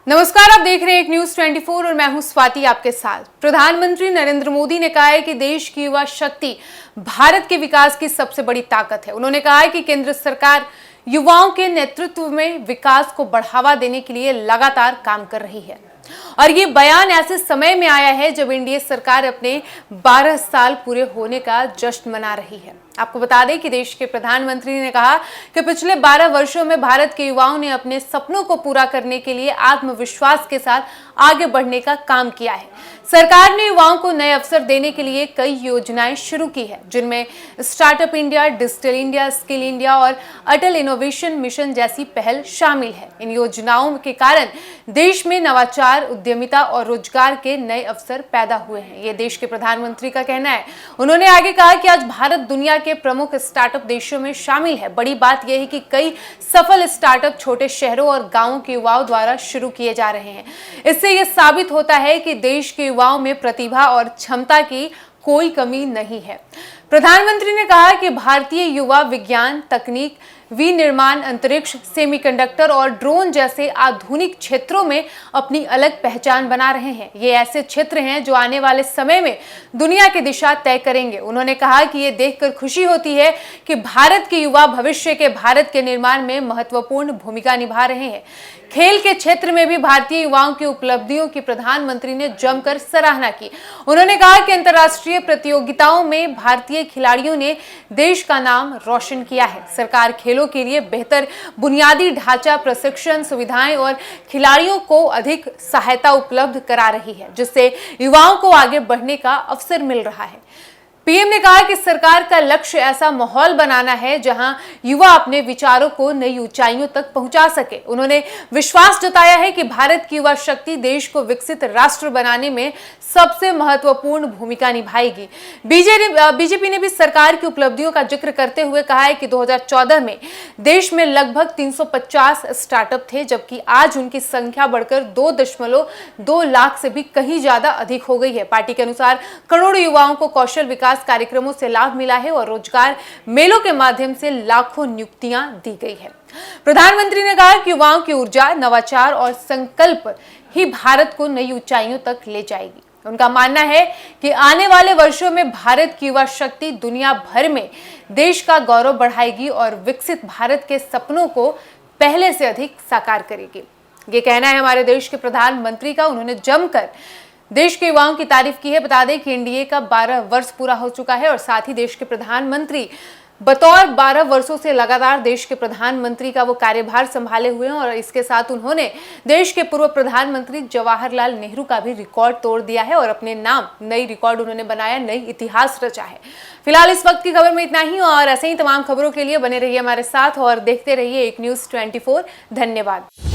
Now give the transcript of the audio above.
नमस्कार, आप देख रहे हैं एक न्यूज 24 और मैं हूं स्वाति आपके साथ। प्रधानमंत्री नरेंद्र मोदी ने कहा है कि देश की युवा शक्ति भारत के विकास की सबसे बड़ी ताकत है। उन्होंने कहा है कि केंद्र सरकार युवाओं के नेतृत्व में विकास को बढ़ावा देने के लिए लगातार काम कर रही है और ये बयान ऐसे समय में आया है जब एनडीए सरकार अपने 12 साल पूरे होने का जश्न मना रही है। आपको बता दें कि देश के प्रधानमंत्री ने कहा कि पिछले 12 वर्षों में भारत के युवाओं ने अपने सपनों को पूरा करने के लिए आत्मविश्वास के साथ आगे बढ़ने का काम किया है। सरकार ने युवाओं को नए अवसर देने के लिए कई योजनाएं शुरू की है, जिनमें startup India, digital India, skill India और अटल इनोवेशन मिशन जैसी पहल शामिल है। इन योजनाओं के कारण देश में नवाचार, उद्यमिता और रोजगार के नए अवसर पैदा हुए हैं, ये देश के प्रधानमंत्री का कहना है। उन्होंने आगे कहा कि आज भारत दुनिया के प्रमुख स्टार्टअप देशों में शामिल है। बड़ी बात यह है कि कई सफल स्टार्टअप छोटे शहरों और गांवों के युवाओं द्वारा शुरू किए जा रहे हैं। इससे यह साबित होता है कि देश के युवाओं में प्रतिभा और क्षमता की कोई कमी नहीं है। प्रधानमंत्री ने कहा कि भारतीय युवा विज्ञान, तकनीक, विनिर्माण, अंतरिक्ष, सेमीकंडक्टर और ड्रोन जैसे आधुनिक क्षेत्रों में अपनी अलग पहचान बना रहे हैं। ये ऐसे क्षेत्र हैं जो आने वाले समय में दुनिया की दिशा तय करेंगे। उन्होंने कहा कि ये देखकर खुशी होती है कि भारत के युवा भविष्य के भारत के निर्माण में महत्वपूर्ण भूमिका निभा रहे हैं। खेल के क्षेत्र में भी भारतीय युवाओं की उपलब्धियों की प्रधानमंत्री ने जमकर सराहना की। उन्होंने कहा कि अंतर्राष्ट्रीय प्रतियोगिताओं में भारतीय खिलाड़ियों ने देश का नाम रोशन किया है। सरकार खेलों के लिए बेहतर बुनियादी ढांचा, प्रशिक्षण सुविधाएं और खिलाड़ियों को अधिक सहायता उपलब्ध करा रही है, जिससे युवाओं को आगे बढ़ने का अवसर मिल रहा है। पीएम ने कहा कि सरकार का लक्ष्य ऐसा माहौल बनाना है जहां युवा अपने विचारों को नई ऊंचाइयों तक पहुंचा सके। उन्होंने विश्वास जताया है कि भारत की युवा शक्ति देश को विकसित राष्ट्र बनाने में सबसे महत्वपूर्ण भूमिका निभाएगी। बीजेपी ने भी सरकार की उपलब्धियों का जिक्र करते हुए कहा है कि 2014 में देश में लगभग 350 स्टार्टअप थे, जबकि आज उनकी संख्या बढ़कर 2.2 लाख से भी कहीं ज्यादा अधिक हो गई है। पार्टी के अनुसार करोड़ों युवाओं को कौशल विकास कार्यक्रमों से लाभ मिला है और रोजगार मेलों के माध्यम से लाखों नियुक्तियां दी गई है। प्रधानमंत्री ने कहा कि युवाओं की ऊर्जा, नवाचार और संकल्प ही भारत को नई ऊंचाइयों तक ले जाएगी। उनका मानना है कि आने वाले वर्षों में भारत की युवा शक्ति दुनिया भर में देश का गौरव बढ़ाएगी और विकसित भारत के सपनों को पहले से अधिक साकार करेगी। ये कहना है हमारे देश के प्रधानमंत्री का। उन्होंने जमकर देश के युवाओं की तारीफ की है। बता दें कि एनडीए का 12 वर्ष पूरा हो चुका है और साथ ही देश के प्रधानमंत्री बतौर 12 वर्षों से लगातार देश के प्रधानमंत्री का वो कार्यभार संभाले हुए हैं और इसके साथ उन्होंने देश के पूर्व प्रधानमंत्री जवाहरलाल नेहरू का भी रिकॉर्ड तोड़ दिया है और अपने नाम नई रिकॉर्ड उन्होंने बनाया, नई इतिहास रचा है। फिलहाल इस वक्त की खबर में इतना ही और ऐसे ही तमाम खबरों के लिए बने रहिए हमारे साथ और देखते रहिए एक न्यूज 24। धन्यवाद।